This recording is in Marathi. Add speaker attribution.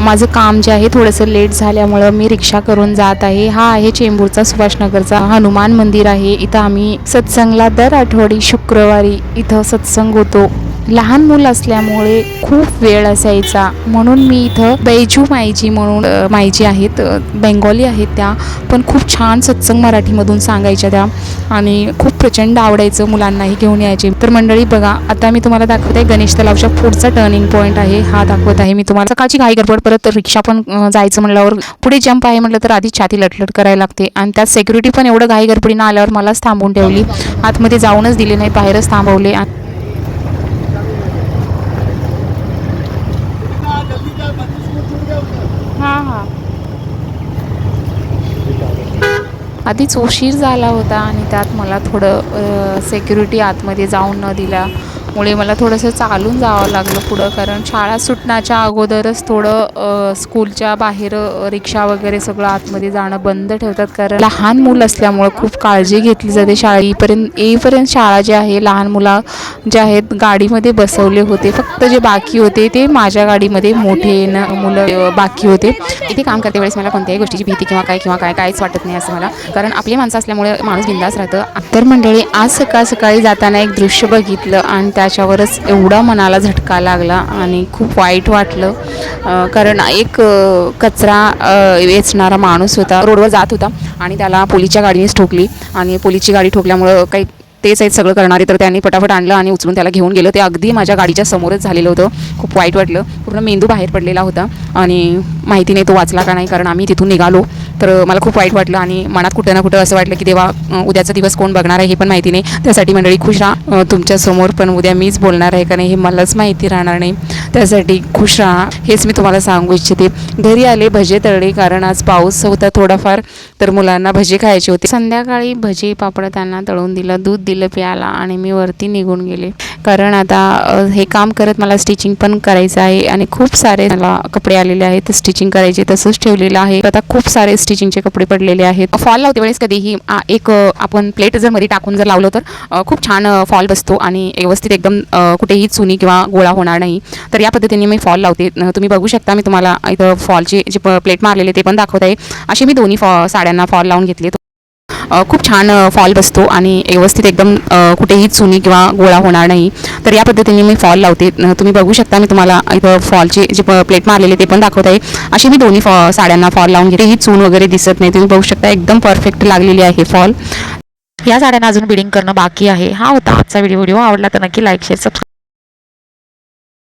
Speaker 1: माझं काम जे आहे थोडंसं लेट झाल्यामुळं मी रिक्षा करून जात आहे. हा आहे चेंबूरचा सुभाषनगरचा हनुमान मंदिर आहे. इथं आम्ही सत्संगला दर आठवडी शुक्रवारी इथं सत्संग होतो. लहान मूल असल्यामुळे खूप वेळ असायचा, म्हणून मी इथं बैजू माईजी म्हणून माईजी आहेत, बेंगॉली आहेत त्या, पण खूप छान सत्संग मराठीमधून सांगायच्या त्या आणि खूप प्रचंड आवडायचं, मुलांनाही घेऊन यायचे. तर मंडळी बघा, आता मी तुम्हाला दाखवत आहे गणेश तलावच्या पुढचा टर्निंग पॉईंट आहे, हा दाखवत आहे मी तुम्हाला. सकाळची घाई गडबड, परत रिक्षा पण जायचं म्हणल्यावर पुढे जंप आहे म्हटलं तर आधी छाती लटलट करायला लागते आणि त्यात सेक्युरिटी पण एवढं घाई गडबडीनं आल्यावर मलाच थांबवून ठेवली, आतमध्ये जाऊनच दिले नाही, बाहेरच थांबवले. हां आधीच उशीर झाला होता आणि त्यात मला थोडं सेक्युरिटी आतमध्ये जाऊन न दिल्यामुळे मला थोडंसं चालून जावं लागलं पुढं, कारण शाळा सुटण्याच्या अगोदरच थोडं स्कूलच्या बाहेर रिक्षा वगैरे सगळं आतमध्ये जाणं बंद ठेवतात, कारण लहान मुलं असल्यामुळं खूप काळजी घेतली जाते. येईपर्यंत शाळा जी आहे, लहान मुलं जे आहेत गाडीमध्ये बसवले होते, फक्त जे बाकी होते ते माझ्या गाडीमध्ये मोठे मुलं बाकी होते. इथे काम करते वेळेस मला कोणत्याही गोष्टीची भीती किंवा काहीच वाटत नाही असं मला, कारण आपली माणसं असल्यामुळे माणूस बिंदास राहतं. तर मंडळी, आज सकाळी जाताना एक दृश्य बघितलं आणि त्याच्यावरच एवढा मनाला झटका लागला आणि खूप वाईट वाटलं, कारण एक कचरा वेचणारा माणूस होता, रोडवर जात होता आणि त्याला पोलीसच्या गाडीनेच ठोकली आणि पोलीसची गाडी ठोकल्यामुळं काही तेच आहेत सगळं करणारे, तर त्यांनी पटापट आणलं आणि उचलून त्याला घेऊन गेलं. ते अगदी माझ्या गाडीच्या समोरच झालेलं होतं. खूप वाईट वाटलं, पूर्ण मेंदू बाहेर पडलेला होता आणि माहिती नाही तो वाचला का नाही, कारण आम्ही तिथून निघालो. तर मला खूप वाईट वाटलं आणि मनात कुठं ना कुठं असं वाटलं की देवा, उद्याचा दिवस कोण बघणार आहे हे पण माहिती नाही. त्यासाठी मंडळी खुश राहा, तुमच्यासमोर पण उद्या मीच बोलणार आहे का नाही हे मलाच माहिती राहणार नाही, त्यासाठी खुश राहा हेच मी तुम्हाला सांगू इच्छिते. घरी आले, भजे तळले, कारण आज पाऊस होता थोडाफार, तर मुलांना भजे खायचे होते. संध्याकाळी भजे पापड त्यांना तळून दिलं, दूध दिलं प्यायला आणि मी वरती निघून गेले, कारण आता हे काम करत मला स्टिचिंग पण करायचं आहे आणि खूप सारे मला कपडे आलेले आहेत स्टिचिंग करायचे, तसंच ठेवलेलं आहे. आता खूप सारे स्टिचिंगचे कपडे पडलेले आहेत. फॉल लावते वेळेस कधीही एक आपण प्लेट जर मध्ये टाकून जर लावलं तर खूप छान फॉल बसतो आणि व्यवस्थित एकदम कुठेही चुनी किंवा गोळा होणार नाही. तर या पद्धतीने मी फॉल लावते. तुम्ही बघू शकता, मी तुम्हाला इथं फॉलचे जे प्लेट मारलेले ते पण दाखवत आहे. असे मी दोन्ही साड्यांना फॉल लावून घेतले. खूप छान फॉल बसतो आणि व्यवस्थित एकदम कुठेही चुनी किंवा गोळा होणार नाही. तर या पद्धतीने मी फॉल लावते. तुम्ही बघू शकता, मी तुम्हाला इथं फॉलचे जे प्लेट मारलेले ते पण दाखवत आहे. अशी मी दोन्ही साड्यांना फॉल लावून घेते. ही चून वगैरे दिसत नाही, तुम्ही बघू शकता एकदम परफेक्ट लागलेली आहे फॉल. या साड्यांना अजून बिडिंग करणं बाकी आहे. हा होता आजचा व्हिडिओ आवडला तर नक्की लाईक, शेअर, सबस्क्राईब